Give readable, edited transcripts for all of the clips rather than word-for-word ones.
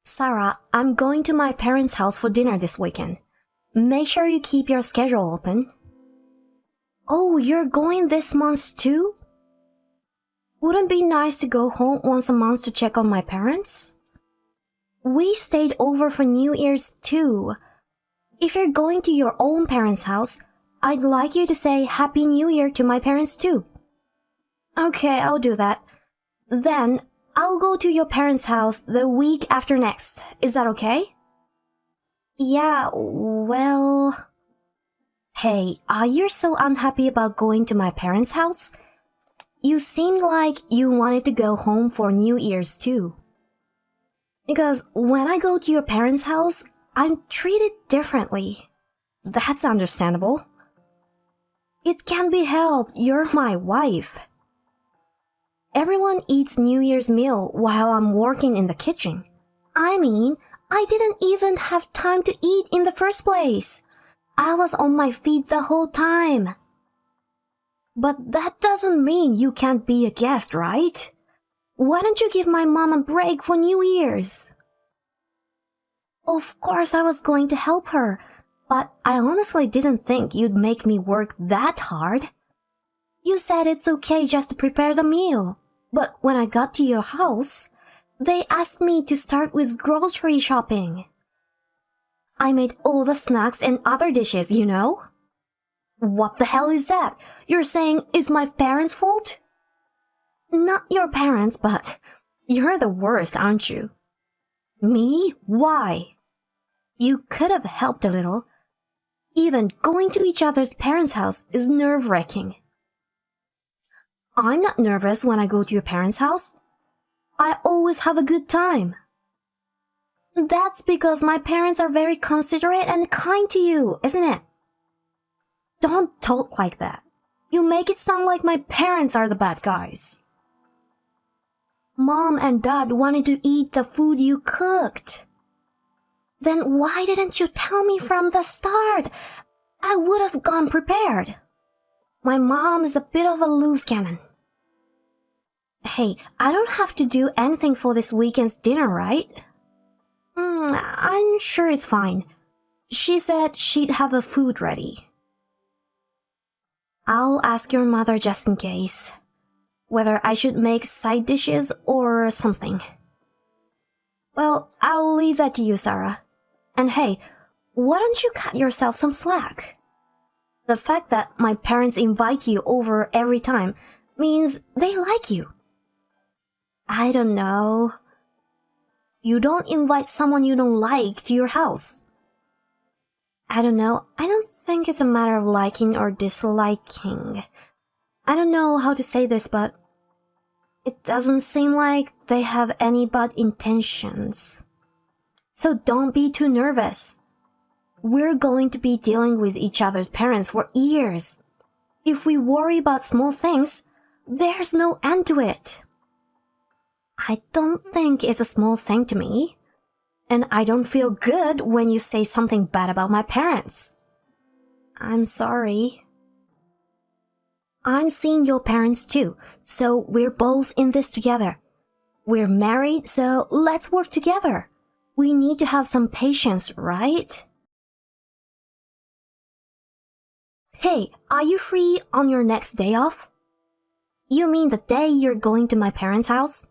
Sarah, I'm going to my parents' house for dinner this weekend. Make sure you keep your schedule open. Oh, you're going this month too? Wouldn't it be nice to go home once a month to check on my parents? We stayed over for New Year's too. If you're going to your own parents' house, I'd like you to say Happy New Year to my parents too. Okay, I'll do that. Then, I'll go to your parents' house the week after next. Is that okay? Yeah, well... Hey, are you so unhappy about going to my parents' house? You seemed like you wanted to go home for New Year's too. Because when I go to your parents' house, I'm treated differently. That's understandable. It can't be helped, you're my wife. Everyone eats New Year's meal while I'm working in the kitchen. I mean, I didn't even have time to eat in the first place. I was on my feet the whole time. But that doesn't mean you can't be a guest, right? Why don't you give my mom a break for New Year's? Of course I was going to help her, but I honestly didn't think you'd make me work that hard. You said it's okay just to prepare the meal, but when I got to your house, they asked me to start with grocery shopping. I made all the snacks and other dishes, you know? What the hell is that? You're saying it's my parents' fault? Not your parents, but you're the worst, aren't you? Me? Why? You could have helped a little. Even going to each other's parents' house is nerve-wracking. I'm not nervous when I go to your parents' house. I always have a good time. That's because my parents are very considerate and kind to you, isn't it? Don't talk like that. You make it sound like my parents are the bad guys. Mom and Dad wanted to eat the food you cooked. Then why didn't you tell me from the start? I would have gone prepared. My mom is a bit of a loose cannon. Hey, I don't have to do anything for this weekend's dinner, right? I'm sure it's fine. She said she'd have the food ready. I'll ask your mother just in case. Whether I should make side dishes or something. Well, I'll leave that to you, Sarah. And hey, why don't you cut yourself some slack? The fact that my parents invite you over every time means they like you. I don't know. You don't invite someone you don't like to your house. I don't know. I don't think it's a matter of liking or disliking. I don't know how to say this, but it doesn't seem like they have any bad intentions. So don't be too nervous. We're going to be dealing with each other's parents for years. If we worry about small things, there's no end to it. I don't think it's a small thing to me. And I don't feel good when you say something bad about my parents. I'm sorry. I'm seeing your parents too, so we're both in this together. We're married, so let's work together. We need to have some patience, right? Hey, are you free on your next day off? You mean the day you're going to my parents' house?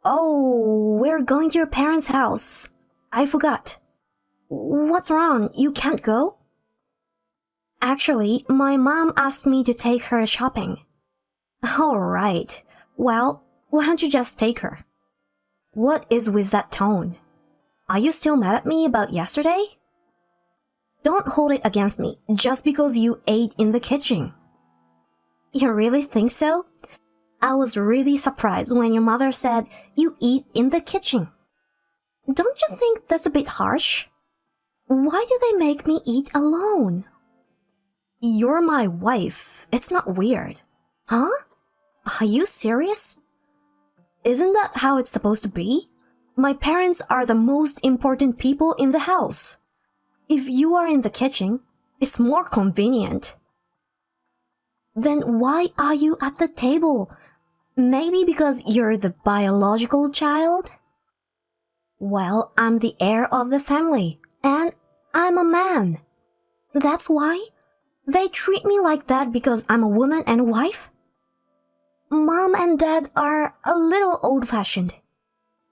Oh, we're going to your parents' house. I forgot. What's wrong? You can't go? Actually, my mom asked me to take her shopping. Alright. Well, why don't you just take her? What is with that tone? Are you still mad at me about yesterday? Don't hold it against me just because you ate in the kitchen. You really think so? I was really surprised when your mother said you eat in the kitchen. Don't you think that's a bit harsh? Why do they make me eat alone? You're my wife. It's not weird. Huh? Are you serious? Isn't that how it's supposed to be? My parents are the most important people in the house. If you are in the kitchen, it's more convenient. Then why are you at the table? Maybe because you're the biological child? Well, I'm the heir of the family, and I'm a man. That's why? They treat me like that because I'm a woman and a wife? Mom and Dad are a little old-fashioned.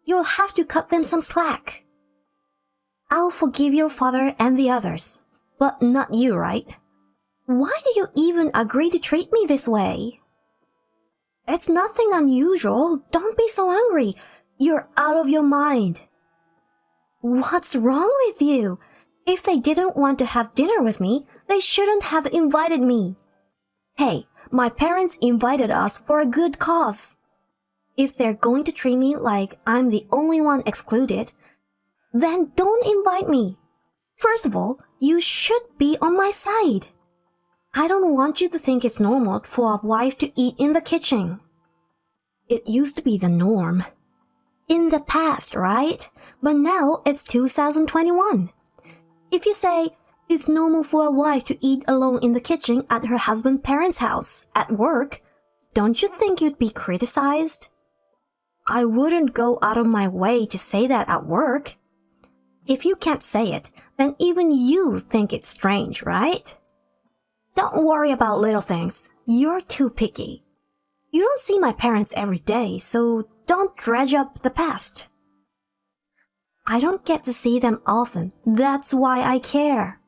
You'll have to cut them some slack. I'll forgive your father and the others, but not you, right? Why do you even agree to treat me this way? It's nothing unusual. Don't be so angry. You're out of your mind. What's wrong with you? If they didn't want to have dinner with me, they shouldn't have invited me. Hey, my parents invited us for a good cause. If they're going to treat me like I'm the only one excluded, then don't invite me. First of all, you should be on my side. I don't want you to think it's normal for a wife to eat in the kitchen. It used to be the norm. In the past, right? But now it's 2021. If you say it's normal for a wife to eat alone in the kitchen at her husband's parents' house, at work, don't you think you'd be criticized? I wouldn't go out of my way to say that at work. If you can't say it, then even you think it's strange, right? Don't worry about little things. You're too picky. You don't see my parents every day, so don't dredge up the past. I don't get to see them often. That's why I care.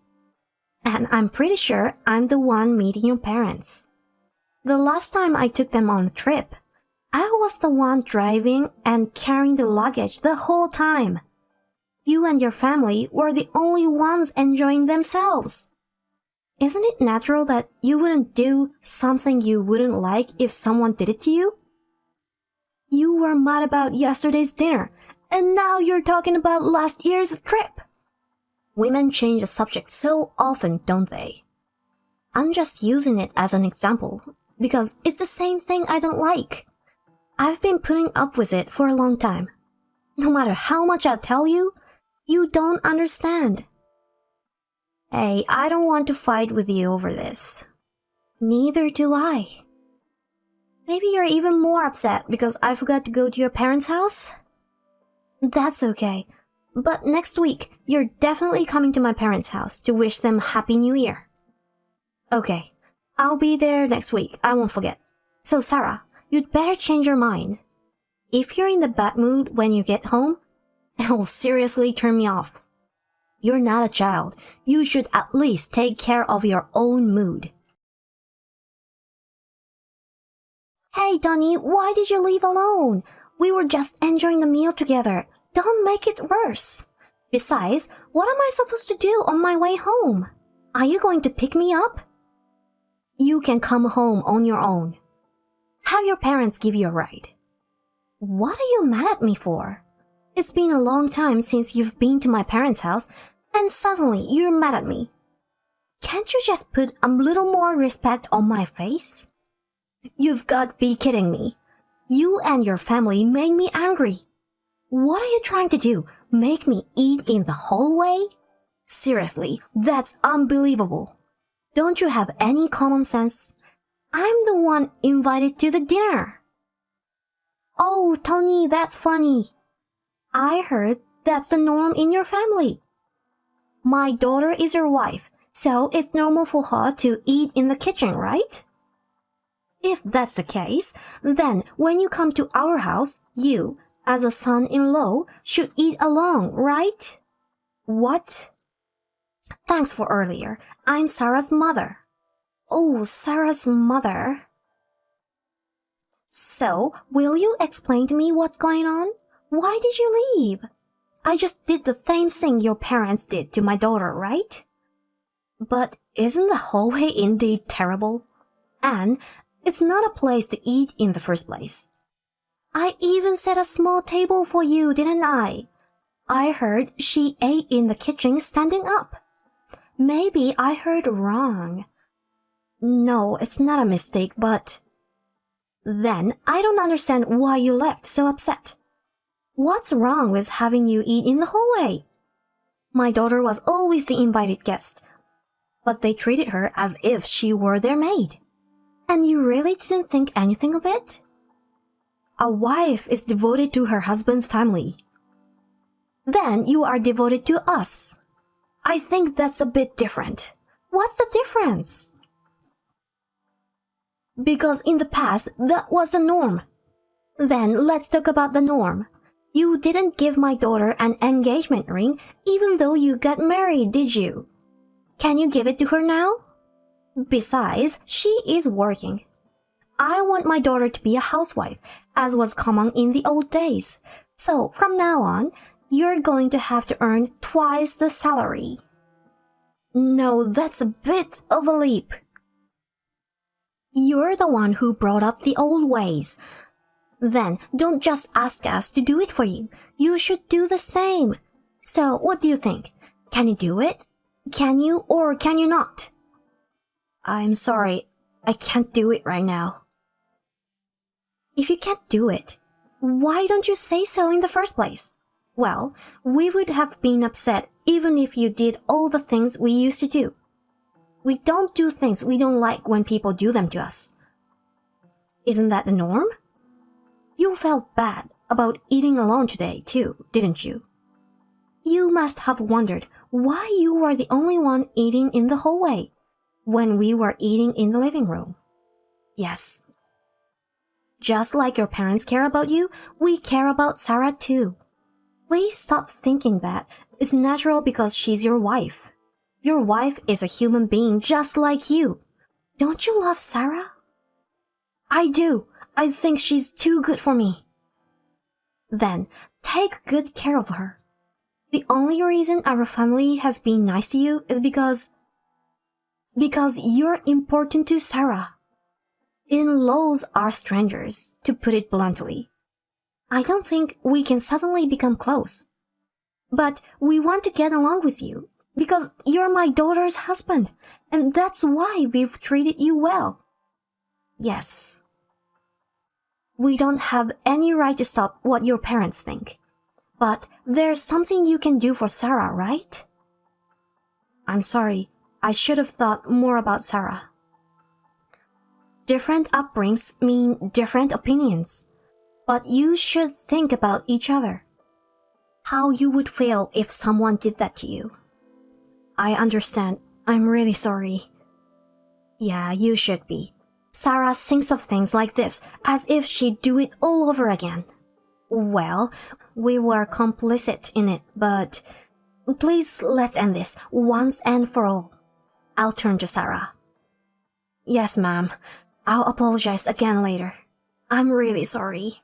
And I'm pretty sure I'm the one meeting your parents. The last time I took them on a trip, I was the one driving and carrying the luggage the whole time. You and your family were the only ones enjoying themselves. Isn't it natural that you wouldn't do something you wouldn't like if someone did it to you? You were mad about yesterday's dinner, and now you're talking about last year's trip. Women change the subject so often, don't they? I'm just using it as an example, because it's the same thing I don't like. I've been putting up with it for a long time. No matter how much I tell you, you don't understand. Hey, I don't want to fight with you over this. Neither do I. Maybe you're even more upset because I forgot to go to your parents' house? That's okay. But next week, you're definitely coming to my parents' house to wish them Happy New Year. Okay, I'll be there next week. I won't forget. So Sarah, you'd better change your mind. If you're in the bad mood when you get home, it will seriously turn me off. You're not a child. You should at least take care of your own mood. Hey, Donnie, why did you leave alone? We were just enjoying the meal together. Don't make it worse. Besides, what am I supposed to do on my way home? Are you going to pick me up? You can come home on your own. Have your parents give you a ride. What are you mad at me for? It's been a long time since you've been to my parents' house, and suddenly you're mad at me. Can't you just put a little more respect on my face? You've got to be kidding me. You and your family made me angry. What are you trying to do? Make me eat in the hallway? Seriously, that's unbelievable. Don't you have any common sense? I'm the one invited to the dinner. Oh, Tony, that's funny. I heard that's the norm in your family. My daughter is your wife, so it's normal for her to eat in the kitchen, right? If that's the case, then when you come to our house, you, as a son-in-law, should eat alone, right? What? Thanks for earlier. I'm Sarah's mother. Oh, Sarah's mother. So, will you explain to me what's going on? Why did you leave? I just did the same thing your parents did to my daughter, right? But isn't the hallway indeed terrible? And it's not a place to eat in the first place. I even set a small table for you, didn't I? I heard she ate in the kitchen standing up. Maybe I heard wrong. No, it's not a mistake, but... Then I don't understand why you left so upset. What's wrong with having you eat in the hallway? My daughter was always the invited guest, but they treated her as if she were their maid. And you really didn't think anything of it? A wife is devoted to her husband's family. Then you are devoted to us. I think that's a bit different. What's the difference? Because in the past, that was the norm. Then let's talk about the norm. You didn't give my daughter an engagement ring even though you got married, did you? Can you give it to her now? Besides, she is working. I want my daughter to be a housewife, as was common in the old days. So from now on, you're going to have to earn twice the salary. No, that's a bit of a leap. You're the one who brought up the old ways. Then don't just ask us to do it for you. You should do the same. So what do you think? Can you do it? Can you or can you not? I'm sorry, I can't do it right now. If you can't do it, why don't you say so in the first place? Well, we would have been upset even if you did all the things we used to do. We don't do things we don't like when people do them to us. Isn't that the norm? You felt bad about eating alone today, too, didn't you? You must have wondered why you were the only one eating in the hallway when we were eating in the living room. Yes. Just like your parents care about you, we care about Sarah too. Please stop thinking that it's natural because she's your wife. Your wife is a human being just like you. Don't you love Sarah? I do. I think she's too good for me. Then, take good care of her. The only reason our family has been nice to you is because you're important to Sarah. In-laws are strangers, to put it bluntly. I don't think we can suddenly become close. But we want to get along with you, because you're my daughter's husband, and that's why we've treated you well. Yes. We don't have any right to stop what your parents think. But there's something you can do for Sarah, right? I'm sorry, I should have thought more about Sarah. Different upbringings mean different opinions, but you should think about each other. How you would feel if someone did that to you. I understand. I'm really sorry. Yeah, you should be. Sarah thinks of things like this as if she'd do it all over again. Well, we were complicit in it, but please let's end this once and for all. I'll turn to Sarah. Yes, ma'am. I'll apologize again later. I'm really sorry.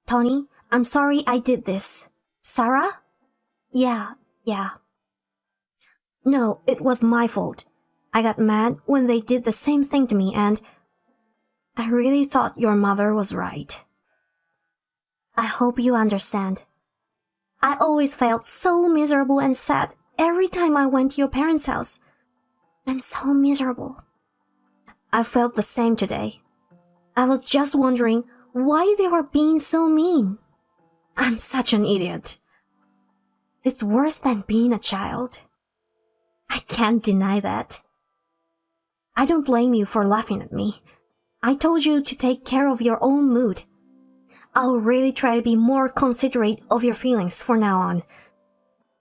Tony, I'm sorry I did this. Sarah? Yeah. No, it was my fault. I got mad when they did the same thing to me and I really thought your mother was right. I hope you understand. I always felt so miserable and sad every time I went to your parents' house. I'm so miserable. I felt the same today. I was just wondering why they were being so mean. I'm such an idiot. It's worse than being a child. I can't deny that. I don't blame you for laughing at me. I told you to take care of your own mood. I'll really try to be more considerate of your feelings from now on.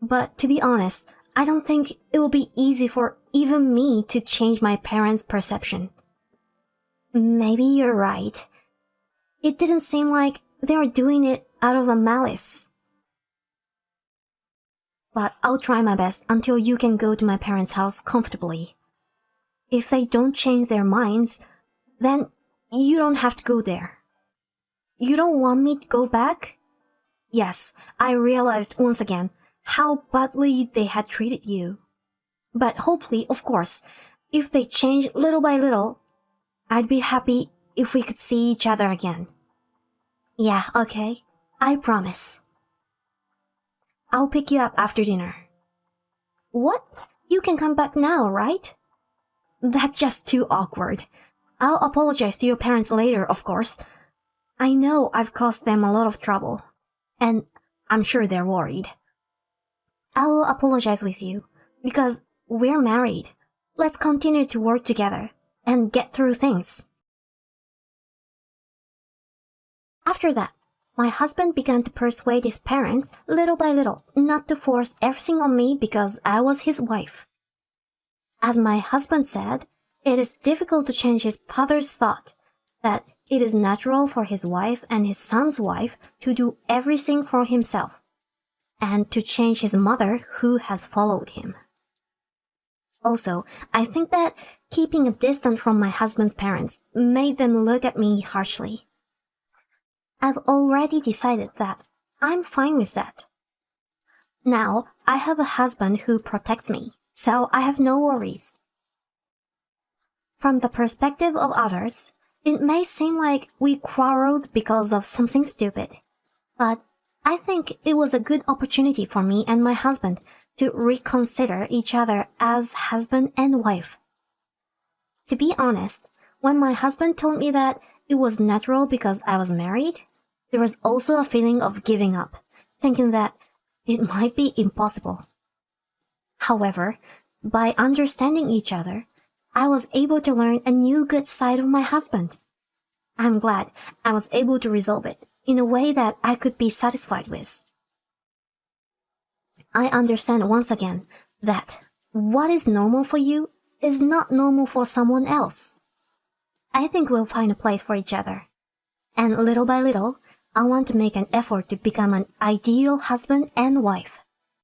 But to be honest, I don't think it will be easy for even me to change my parents' perception. Maybe you're right. It didn't seem like they were doing it out of a malice. But I'll try my best until you can go to my parents' house comfortably. If they don't change their minds, then you don't have to go there. You don't want me to go back? Yes, I realized once again how badly they had treated you. But hopefully, of course, if they change little by little, I'd be happy if we could see each other again. Yeah, okay. I promise. I'll pick you up after dinner. What? You can come back now, right? That's just too awkward. I'll apologize to your parents later, of course. I know I've caused them a lot of trouble. And I'm sure they're worried. I'll apologize with you, because we're married. Let's continue to work together and get through things. After that, My husband began to persuade his parents, little by little, not to force everything on me because I was his wife. As my husband said, it is difficult to change his father's thought that it is natural for his wife and his son's wife to do everything for himself, and to change his mother who has followed him. Also, I think that keeping a distance from my husband's parents made them look at me harshly. I've already decided that I'm fine with that. Now, I have a husband who protects me, so I have no worries. From the perspective of others, it may seem like we quarreled because of something stupid, but I think it was a good opportunity for me and my husband to reconsider each other as husband and wife. To be honest, when my husband told me that it was natural because I was married, there was also a feeling of giving up, thinking that it might be impossible. However, by understanding each other, I was able to learn a new good side of my husband. I'm glad I was able to resolve it in a way that I could be satisfied with. I understand once again that what is normal for you is not normal for someone else. I think we'll find a place for each other. And little by little, I want to make an effort to become an ideal husband and wife.